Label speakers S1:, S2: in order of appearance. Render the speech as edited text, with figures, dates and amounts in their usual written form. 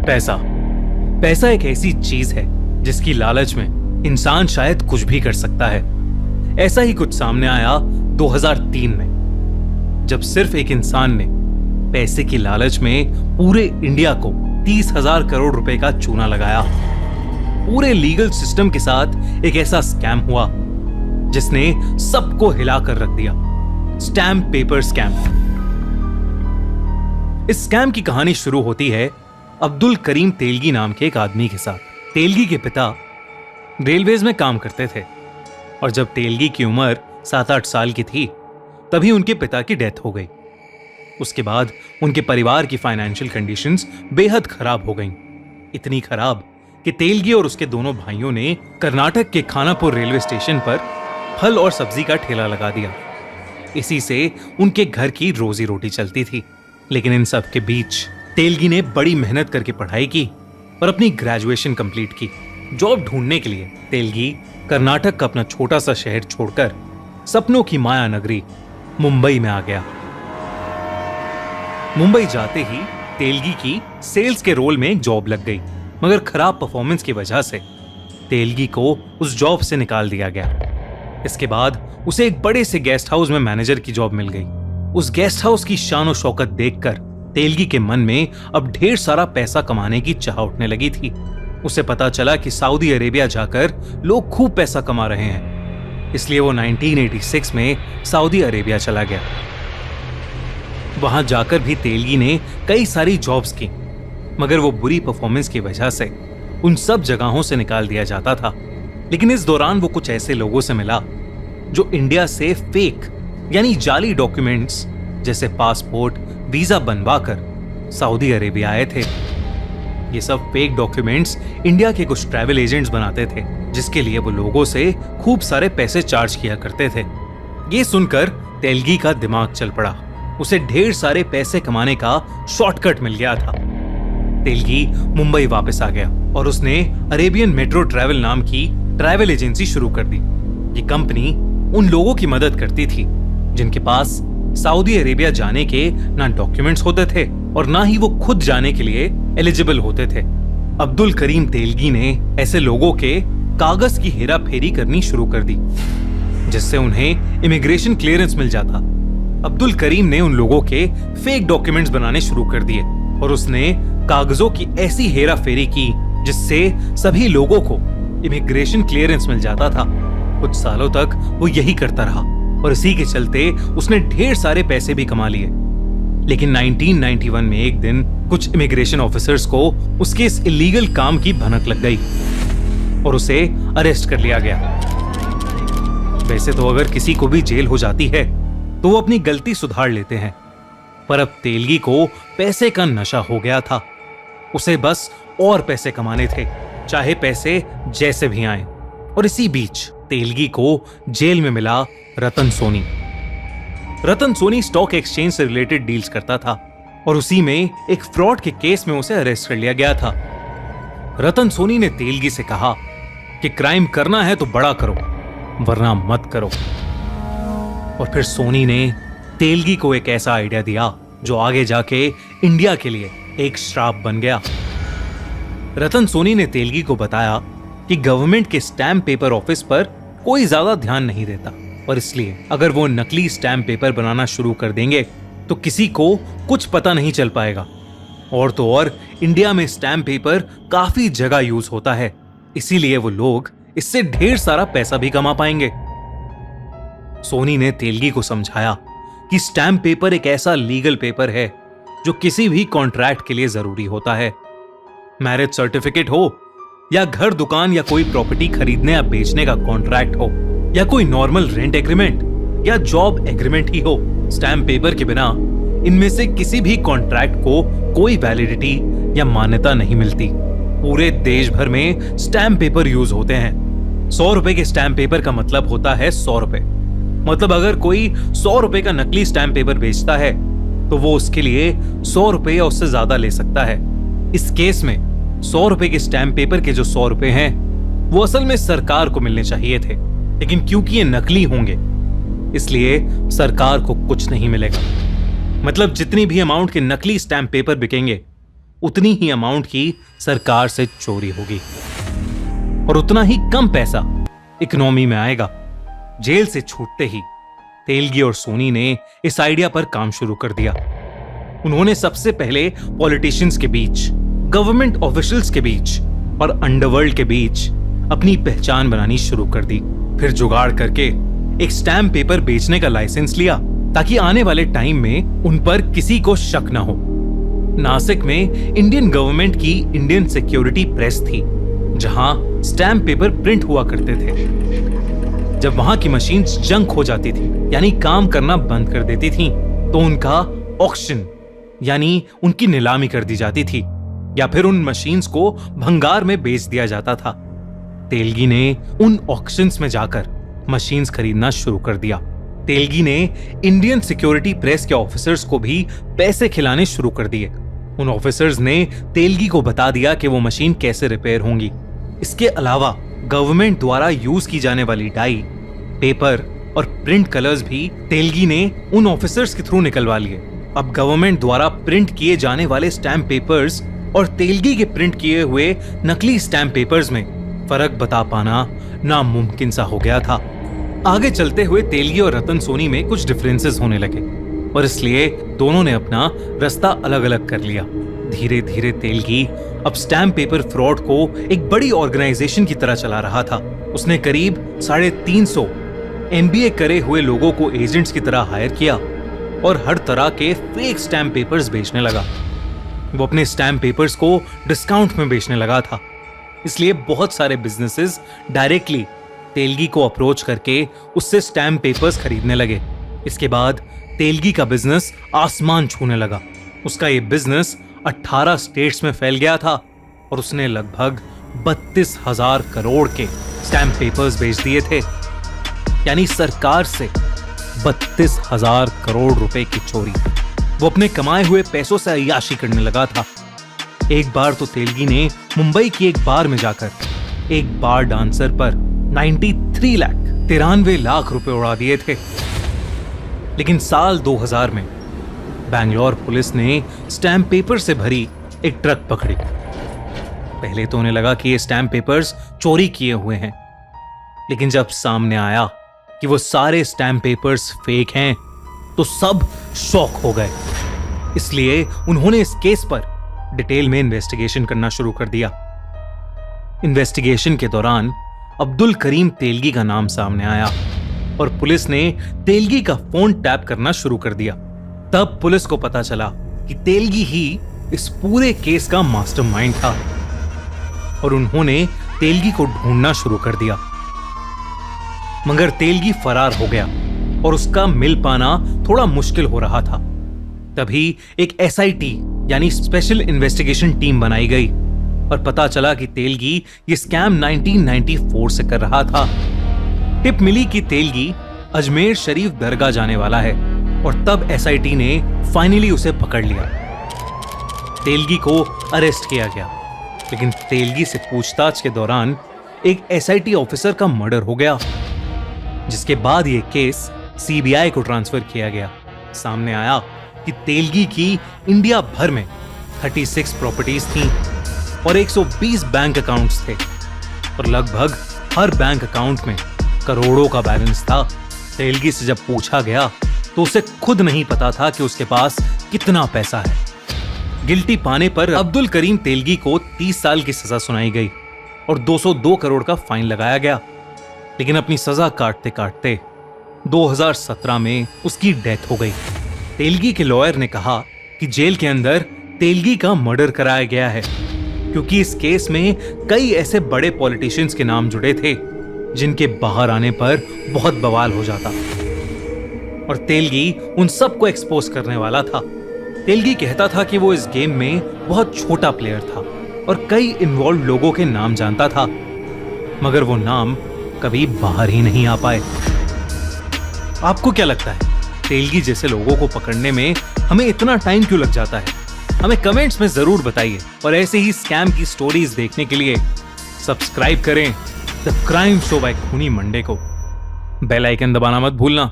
S1: पैसा पैसा एक ऐसी चीज है जिसकी लालच में इंसान शायद कुछ भी कर सकता है। ऐसा ही कुछ सामने आया 2003 में, जब सिर्फ एक इंसान ने पैसे की लालच में पूरे इंडिया को 30,000 करोड़ रुपए का चूना लगाया। पूरे लीगल सिस्टम के साथ एक ऐसा स्कैम हुआ जिसने सबको हिलाकर रख दिया। Stamp paper scam. इस स्कैम की कहानी शुरू होती है अब्दुल करीम तेलगी नाम के एक आदमी के साथ। तेलगी के पिता रेलवेज में काम करते थे और जब तेलगी की उम्र 7-8 साल की थी तभी उनके पिता की डेथ हो गई। उसके बाद उनके परिवार की फाइनेंशियल कंडीशंस बेहद खराब हो गईं। इतनी खराब कि तेलगी और उसके दोनों भाइयों ने कर्नाटक के खानापुर रेलवे स्टेशन पर फल और सब्जी का ठेला लगा दिया। इसी से उनके घर की रोजी रोटी चलती थी। लेकिन इन सब के बीच तेलगी ने बड़ी मेहनत करके पढ़ाई की और अपनी ग्रेजुएशन कंप्लीट की। जॉब ढूंढने के लिए तेलगी कर्नाटक का अपना छोटा सा शहर छोड़कर सपनों की माया नगरी मुंबई में आ गया। मुंबई जाते ही तेलगी की सेल्स के रोल में एक जॉब लग गई, मगर खराब परफॉर्मेंस की वजह से तेलगी को उस जॉब से निकाल दिया गया। इसके बाद उसे एक बड़े से गेस्ट हाउस में मैनेजर की जॉब मिल गई। उस गेस्ट हाउस की शान और शौकत देखकर तेलगी के मन में अब ढेर सारा पैसा कमाने की चाह उठने लगी थी। उसे पता चला कि सऊदी अरेबिया जाकर लोग खूब पैसा कमा रहे हैं, इसलिए वो 1986 में सऊदी अरेबिया चला गया। वहां जाकर भी तेलगी ने कई सारी जॉब्स की, मगर वो बुरी परफॉर्मेंस की वजह से उन सब जगहों से निकाल दिया जाता था। लेकिन इस दौरान वो कुछ ऐसे लोगों से मिला जो इंडिया से फेक यानी जाली डॉक्यूमेंट्स जैसे पासपोर्ट, वीजा बनवाकर सऊदी अरेबिया आए थे। ये सब फेक डॉक्यूमेंट्स इंडिया के कुछ ट्रैवल एजेंट्स बनाते थे, जिसके लिए वो लोगों से खूब सारे पैसे चार्ज किया करते थे। ये सुनकर तेलगी का दिमाग चल पड़ा। उसे ढेर सारे पैसे कमाने का शॉर्टकट मिल गया था। तेलगी मुंबई वापस आ गया और उसने अरेबियन मेट्रो ट्रैवल नाम की ट्रैवल एजेंसी शुरू कर दी। ये कंपनी उन लोगों की मदद करती थी जिनके पास सऊदी अरेबिया जाने के ना डॉक्यूमेंट्स होते थे और ना ही वो खुद जाने के लिए एलिजिबल होते थे। अब्दुल करीम तेलगी ने ऐसे लोगों के कागज की हेरा फेरी करनी शुरू कर दी, जिससे उन्हें इमिग्रेशन क्लियरेंस मिल जाता। अब्दुल करीम ने उन लोगों के फेक डॉक्यूमेंट्स बनाने शुरू कर दिए और उसने कागजों की ऐसी हेरा फेरी की जिससे सभी लोगों को इमिग्रेशन क्लियरेंस मिल जाता था। कुछ सालों तक वो यही करता रहा और इसी के चलते उसने ढेर सारे पैसे भी कमा लिए। लेकिन 1991 में एक दिन कुछ इमिग्रेशन ऑफिसर्स को उसके इस इलीगल काम की भनक लग गई और उसे अरेस्ट कर लिया गया। वैसे तो अगर किसी को भी जेल हो जाती है तो वो अपनी गलती सुधार लेते हैं, पर अब तेलगी को पैसे का नशा हो गया था। उसे बस और पैसे कमाने थे, चाहे पैसे जैसे भी आए। और इसी बीच तेलगी को जेल में मिला रतन सोनी। रतन सोनी स्टॉक एक्सचेंज से रिलेटेड डील्स करता था और उसी में एक फ्रॉड के केस में उसे अरेस्ट कर लिया गया था। रतन सोनी ने तेलगी से कहा कि क्राइम करना है तो बड़ा करो, वरना मत करो। और फिर सोनी ने तेलगी को एक ऐसा आइडिया दिया जो आगे जाके इंडिया के लिए एक श्राप बन गया। रतन सोनी ने तेलगी को बताया कि गवर्नमेंट के स्टैम्प पेपर ऑफिस पर कोई ज्यादा ध्यान नहीं देता और इसलिए अगर वो नकली स्टैम्प पेपर बनाना शुरू कर देंगे तो किसी को कुछ पता नहीं चल पाएगा। और तो और इंडिया में स्टैम्प पेपर काफी जगह यूज होता है, इसीलिए वो लोग इससे ढेर सारा पैसा भी कमा पाएंगे। सोनी ने तेलगी को समझाया कि स्टैम्प पेपर एक ऐसा लीगल पेपर है जो किसी भी कॉन्ट्रैक्ट के लिए जरूरी होता है। मैरिज सर्टिफिकेट हो या घर, दुकान या कोई प्रॉपर्टी खरीदने या बेचने का कॉन्ट्रैक्ट हो या कोई नॉर्मल रेंट एग्रीमेंट या जॉब एग्रीमेंट ही हो, स्टैम्प पेपर के बिना इनमें से किसी भी कॉन्ट्रैक्ट को कोई वैलिडिटी या मान्यता नहीं मिलती। पूरे देश भर में स्टैम्प पेपर यूज होते हैं। 100 रुपए के स्टैम्प पेपर का मतलब होता है 100 रुपए। मतलब अगर कोई 100 रुपए का नकली स्टैम्प पेपर बेचता है तो वो उसके लिए 100 रुपए या उससे ज्यादा ले सकता है। इस केस में 100 रुपए के स्टैम्प पेपर के जो 100 रुपए हैं वो असल में सरकार को मिलने चाहिए थे, लेकिन क्योंकि ये नकली होंगे इसलिए सरकार को कुछ नहीं मिलेगा। मतलब जितनी भी अमाउंट के नकली स्टैम्प पेपर बिकेंगे उतनी ही अमाउंट की सरकार से चोरी होगी और उतना ही कम पैसा इकोनॉमी में आएगा। जेल से छूटते ही तेलगी और सोनी ने इस आइडिया पर काम शुरू कर दिया। उन्होंने सबसे पहले पॉलिटिशियंस के बीच, गवर्नमेंट ऑफिशियल्स के बीच और अंडरवर्ल्ड के बीच अपनी पहचान बनानी शुरू कर दी। फिर जुगाड़ करके एक स्टैम्प पेपर बेचने का लाइसेंस लिया ताकि आने वाले टाइम में उन पर किसी को शक ना हो। नासिक में इंडियन गवर्नमेंट की इंडियन सिक्योरिटी प्रेस थी, जहां स्टैम्प पेपर प्रिंट हुआ करते थे। जब वहां की मशीन्स जंक हो जाती थी, यानी काम करना बंद कर देती थी, तो उनका ऑक्शन यानी उनकी नीलामी कर दी जाती थी या फिर उन मशीन्स को भंगार में बेच दिया जाता था। तेलगी ने उन ऑक्शंस में जाकर मशीन्स खरीदना शुरू कर दिया। तेलगी ने इंडियन सिक्योरिटी प्रेस के ऑफिसर्स को भी पैसे खिलाने शुरू कर दिए। उन ऑफिसर्स ने तेलगी को बता दिया कि वो मशीन कैसे रिपेयर होंगी। इसके अलावा गवर्नमेंट द्वारा यूज की जाने वाली डाई, पेपर और प्रिंट कलर्स भी तेलगी ने उन ऑफिसर्स के थ्रू निकलवा लिए। अब गवर्नमेंट द्वारा प्रिंट किए जाने वाले स्टैम्प पेपर्स और तेलगी के प्रिंट किए हुए नकली स्टैम्प पेपर्स में फर्क बता पाना नामुमकिन सा हो गया था। आगे चलते हुए तेलगी और रतन सोनी में कुछ डिफरेंसेस होने लगे और इसलिए दोनों ने अपना रास्ता अलग अलग कर लिया। धीरे धीरे तेलगी अब स्टैम्प पेपर फ्रॉड को एक बड़ी ऑर्गेनाइजेशन की तरह चला रहा था। उसने करीब 350 MBA करे हुए लोगों को एजेंट्स की तरह हायर किया और हर तरह के फेक स्टैम्प पेपर्स बेचने लगा। वो अपने स्टैम्प पेपर्स को डिस्काउंट में बेचने लगा था, इसलिए बहुत सारे बिजनेसेस डायरेक्टली तेलगी को अप्रोच करके उससे स्टैम्प पेपर्स खरीदने लगे। इसके बाद तेलगी का बिजनेस आसमान छूने लगा। उसका ये बिजनेस 18 स्टेट्स में फैल गया था और उसने लगभग 32,000 करोड़ के स्टैम्प पेपर्स बेच दिए थे, यानी सरकार से 32,000 करोड़ रुपए की चोरी। वो अपने कमाए हुए पैसों से अय्याशी करने लगा था। एक बार तो तेलगी ने मुंबई की एक बार में जाकर एक बार डांसर पर 93 लाख रुपए उड़ा दिए थे। लेकिन साल 2000 में बैंगलोर पुलिस ने स्टैम्प पेपर से भरी एक ट्रक पकड़ी। पहले तो उन्हें लगा कि ये स्टैम्प पेपर्स चोरी किए हुए हैं, लेकिन जब सामने आया कि वो सारे स्टैम्प पेपर्स फेक हैं, तो सब शॉक हो गए। इसलिए उन्होंने इस केस पर डिटेल में इन्वेस्टिगेशन करना शुरू कर दिया। इन्वेस्टिगेशन के दौरान अब्दुल करीम तेलगी का नाम सामने आया और पुलिस ने तेलगी का फोन टैप करना शुरू कर दिया। तब पुलिस को पता चला कि तेलगी ही इस पूरे केस का मास्टरमाइंड था और उन्होंने तेलगी को ढूंढना शुरू कर दिया। मगर तेलगी फरार हो गया और उसका मिल पाना थोड़ा मुश्किल हो रहा था। तभी एक SIT यानी स्पेशल इन्वेस्टिगेशन टीम बनाई गई और पता चला कि तेलगी ये स्कैम 1994 से कर रहा था। टिप मिली कि तेलगी अजमेर शरीफ दरगाह जाने वाला है और तब SIT ने फाइनली उसे पकड़ लिया। तेलगी को अरेस्ट किया गया, लेकिन तेलगी से पूछताछ के दौरान एक SIT ऑफिसर का मर्डर हो गया, जिसके बाद यह केस CBI को ट्रांसफर किया गया। सामने आया कि तेलगी की इंडिया भर में 36 प्रॉपर्टीज थीं और 120 बैंक अकाउंट्स थे और लगभग हर बैंक अकाउंट में करोड़ों का बैलेंस था। तेलगी से जब पूछा गया तो उसे खुद नहीं पता था कि उसके पास कितना पैसा है। गिल्टी पाने पर अब्दुल करीम तेलगी को 30 साल की सजा सुनाई गई और 202 करोड़ का फाइन लगाया गया। लेकिन अपनी सजा काटते काटते 2017 में उसकी डेथ हो गई। तेलगी के लॉयर ने कहा कि जेल के अंदर तेलगी का मर्डर कराया गया है क्योंकि इस केस में कई ऐसे बड़े पॉलिटिशियंस के नाम जुड़े थे जिनके बाहर आने पर बहुत बवाल हो जाता और तेलगी उन सबको एक्सपोज करने वाला था। तेलगी कहता था कि वो इस गेम में बहुत छोटा प्लेयर था और कई इन्वॉल्व लोगों के नाम जानता था, मगर वो नाम कभी बाहर ही नहीं आ पाए। आपको क्या लगता है, तेलगी जैसे लोगों को पकड़ने में हमें इतना टाइम क्यों लग जाता है? हमें कमेंट्स में जरूर बताइए और ऐसे ही स्कैम की स्टोरीज देखने के लिए सब्सक्राइब करें द क्राइम शो बाय खूनी मंडे को। बेल आइकन दबाना मत भूलना।